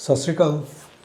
सत श्री अकाल,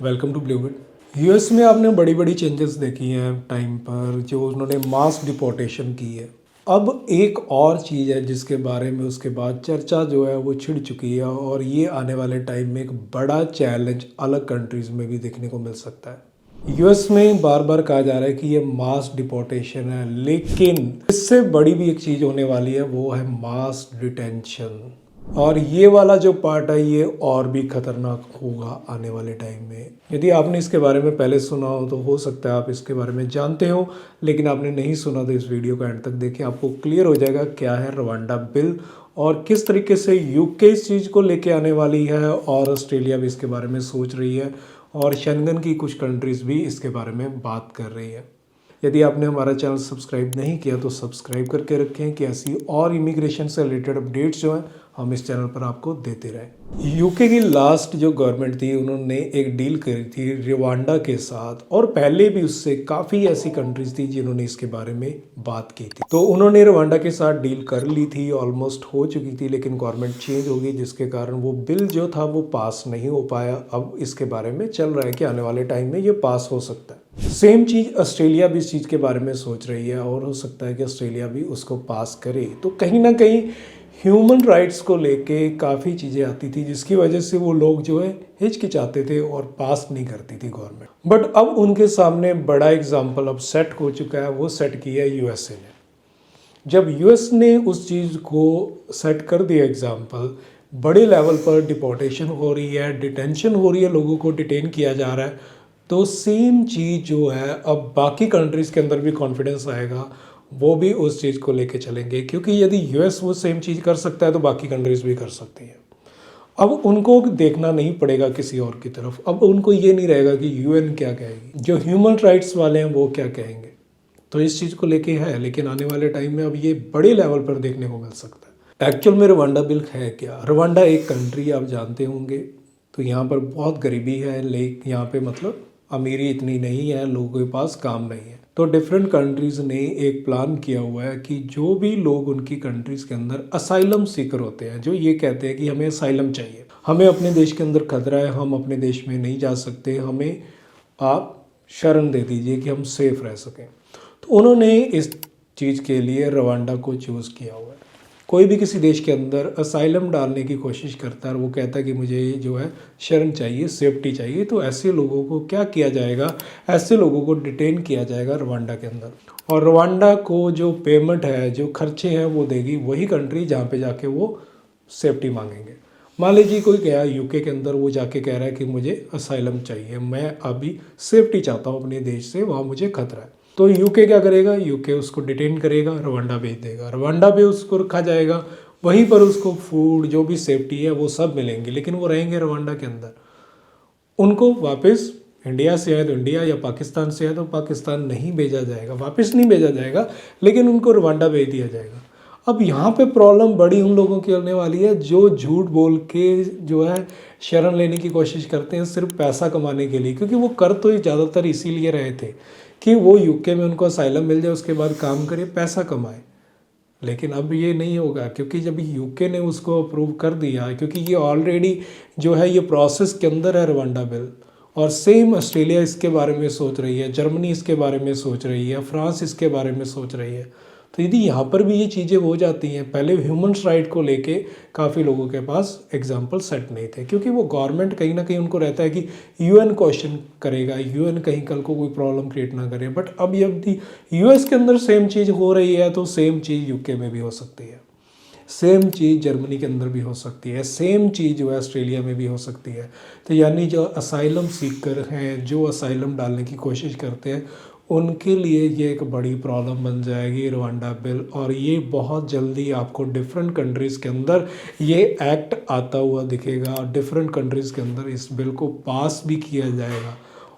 welcome to ब्लूबिट। US में आपने बड़ी बड़ी चेंजेस देखी हैं टाइम पर, जो उन्होंने मास डिपोर्टेशन की है। अब एक और चीज़ है जिसके बारे में उसके बाद चर्चा जो है वो छिड़ चुकी है, और ये आने वाले टाइम में एक बड़ा चैलेंज अलग कंट्रीज़ में भी देखने को मिल सकता है। यूएस में बार बार कहा जा रहा है कि ये मास डिपोर्टेशन है, लेकिन इससे बड़ी भी एक चीज़ होने वाली है, वो है मास डिटेंशन। और ये वाला जो पार्ट है ये और भी खतरनाक होगा आने वाले टाइम में। यदि आपने इसके बारे में पहले सुना हो सकता है आप इसके बारे में जानते हो, लेकिन आपने नहीं सुना तो इस वीडियो का एंड तक देखें, आपको क्लियर हो जाएगा क्या है रवांडा बिल और किस तरीके से यूके इस चीज़ को लेके आने वाली है, और ऑस्ट्रेलिया भी इसके बारे में सोच रही है, और शेंगन की कुछ कंट्रीज़ भी इसके बारे में बात कर रही है। यदि आपने हमारा चैनल सब्सक्राइब नहीं किया तो सब्सक्राइब करके रखें कि ऐसी और इमिग्रेशन से रिलेटेड अपडेट्स जो हैं हम इस चैनल पर आपको देते रहें। यूके की लास्ट जो गवर्नमेंट थी उन्होंने एक डील करी थी रवांडा के साथ, और पहले भी उससे काफ़ी ऐसी कंट्रीज थी जिन्होंने इसके बारे में बात की थी। तो उन्होंने रवांडा के साथ डील कर ली थी, ऑलमोस्ट हो चुकी थी, लेकिन गवर्नमेंट चेंज हो गई जिसके कारण वो बिल जो था वो पास नहीं हो पाया। अब इसके बारे में चल रहा है कि आने वाले टाइम में ये पास हो सकता है। सेम चीज़ ऑस्ट्रेलिया भी इस चीज़ के बारे में सोच रही है, और हो सकता है कि ऑस्ट्रेलिया भी उसको पास करे। तो कहीं ना कहीं ह्यूमन राइट्स को लेके काफ़ी चीज़ें आती थी जिसकी वजह से वो लोग जो है हिचकिचाते थे और पास नहीं करती थी गवर्नमेंट। बट अब उनके सामने बड़ा एग्जाम्पल अब सेट हो चुका है, वो सेट किया है यूएसए ने। जब यूएस ने उस चीज़ को सेट कर दिया एग्जाम्पल, बड़े लेवल पर डिपोर्टेशन हो रही है, डिटेंशन हो रही है, लोगों को डिटेन किया जा रहा है, तो सेम चीज़ जो है अब बाकी कंट्रीज़ के अंदर भी कॉन्फिडेंस आएगा, वो भी उस चीज़ को लेके चलेंगे। क्योंकि यदि यूएस वो सेम चीज़ कर सकता है तो बाकी कंट्रीज़ भी कर सकती है। अब उनको देखना नहीं पड़ेगा किसी और की तरफ, अब उनको ये नहीं रहेगा कि यूएन क्या कहेगी, जो ह्यूमन राइट्स वाले हैं वो क्या कहेंगे। तो इस चीज़ को लेके है, लेकिन आने वाले टाइम में अब ये बड़े लेवल पर देखने को मिल सकता है। एक्चुअल में रवांडा बिल है क्या? रवांडा एक कंट्री आप जानते होंगे, तो यहाँ पर बहुत गरीबी है, लेकिन यहाँ पे मतलब अमीरी इतनी नहीं है, लोगों के पास काम नहीं है। तो डिफरेंट कंट्रीज़ ने एक प्लान किया हुआ है कि जो भी लोग उनकी कंट्रीज़ के अंदर असाइलम सीकर होते हैं, जो ये कहते हैं कि हमें असाइलम चाहिए, हमें अपने देश के अंदर खतरा है, हम अपने देश में नहीं जा सकते, हमें आप शरण दे दीजिए कि हम सेफ रह सकें। तो उन्होंने इस चीज़ के लिए रवांडा को चूज़ किया हुआ है। कोई भी किसी देश के अंदर असाइलम डालने की कोशिश करता है और वो कहता है कि मुझे जो है शरण चाहिए, सेफ्टी चाहिए, तो ऐसे लोगों को क्या किया जाएगा? ऐसे लोगों को डिटेन किया जाएगा रवांडा के अंदर, और रवांडा को जो पेमेंट है, जो खर्चे हैं, वो देगी वही कंट्री जहाँ पे जाके वो सेफ्टी मांगेंगे। मान लीजिए कोई गया यूके के अंदर, वो जाके कह रहा है कि मुझे असाइलम चाहिए, मैं अभी सेफ्टी चाहता हूँ अपने देश से, वहाँ मुझे खतरा है। तो यूके क्या करेगा? यूके उसको डिटेन करेगा, रवांडा भेज देगा, रवांडा पे उसको रखा जाएगा, वहीं पर उसको फूड, जो भी सेफ्टी है वो सब मिलेंगे, लेकिन वो रहेंगे रवांडा के अंदर। उनको वापस इंडिया से है तो इंडिया, या पाकिस्तान से है तो पाकिस्तान नहीं भेजा जाएगा, वापस नहीं भेजा जाएगा, लेकिन उनको रवांडा भेज दिया जाएगा। अब यहाँ पे प्रॉब्लम बड़ी उन लोगों की होने वाली है जो झूठ बोल के जो है शरण लेने की कोशिश करते हैं सिर्फ पैसा कमाने के लिए, क्योंकि वो कर तो ज़्यादातर इसीलिए रहे थे कि वो यूके में उनको असाइलम मिल जाए, उसके बाद काम करे, पैसा कमाए। लेकिन अब ये नहीं होगा, क्योंकि जब यूके ने उसको अप्रूव कर दिया, क्योंकि ये ऑलरेडी जो है ये प्रोसेस के अंदर है रवांडा बिल, और सेम ऑस्ट्रेलिया इसके बारे में सोच रही है, जर्मनी इसके बारे में सोच रही है, फ्रांस इसके बारे में सोच रही है। तो यदि यहाँ पर भी ये चीज़ें हो जाती हैं, पहले ह्यूमन राइट को लेके काफ़ी लोगों के पास एग्जाम्पल सेट नहीं थे, क्योंकि वो गवर्नमेंट कहीं ना कहीं उनको रहता है कि यूएन क्वेश्चन करेगा, यूएन कहीं कल को कोई प्रॉब्लम क्रिएट ना करे। बट अब यदि यूएस के अंदर सेम चीज़ हो रही है तो सेम चीज़ यूके में भी हो सकती है, सेम चीज़ जर्मनी के अंदर भी हो सकती है, सेम चीज़ जो है ऑस्ट्रेलिया में भी हो सकती है। तो यानी जो असाइलम सीकर हैं, जो असाइलम डालने की कोशिश करते हैं, उनके लिए ये एक बड़ी प्रॉब्लम बन जाएगी रवांडा बिल, और ये बहुत जल्दी आपको डिफरेंट कंट्रीज़ के अंदर ये एक्ट आता हुआ दिखेगा, डिफरेंट कंट्रीज़ के अंदर इस बिल को पास भी किया जाएगा।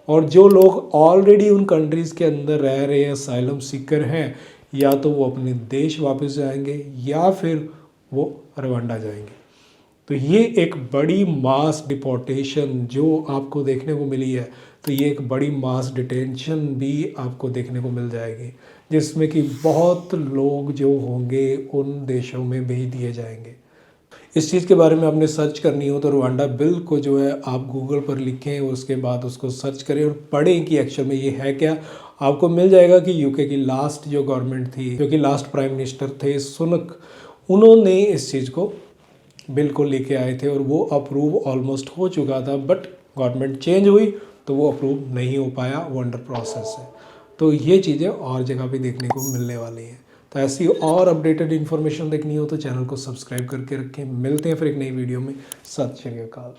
और जो लोग ऑलरेडी उन कंट्रीज़ के अंदर रह रहे हैं, असाइलम सीकर हैं, या तो वो अपने देश वापस जाएंगे या फिर वो रवांडा जाएंगे। तो ये एक बड़ी मास डिपोर्टेशन जो आपको देखने को मिली है, तो ये एक बड़ी मास डिटेंशन भी आपको देखने को मिल जाएगी, जिसमें कि बहुत लोग जो होंगे उन देशों में भेज दिए जाएंगे। इस चीज़ के बारे में आपने सर्च करनी हो तो रुवांडा बिल को जो है आप गूगल पर लिखें और उसके बाद उसको सर्च करें और पढ़ें कि एक्चुअल में ये है क्या। आपको मिल जाएगा कि यूके की लास्ट जो गवर्नमेंट थी, जो कि लास्ट प्राइम मिनिस्टर थे सुनक, उन्होंने इस चीज़ को बिल को लेके आए थे और वो अप्रूव ऑलमोस्ट हो चुका था, बट गवर्नमेंट चेंज हुई तो वो अप्रूव नहीं हो पाया, वो अंडर प्रोसेस है। तो ये चीज़ें और जगह पे देखने को मिलने वाली हैं। तो ऐसी और अपडेटेड इन्फॉर्मेशन देखनी हो तो चैनल को सब्सक्राइब करके रखें। मिलते हैं फिर एक नई वीडियो में। सत श्री अकाल।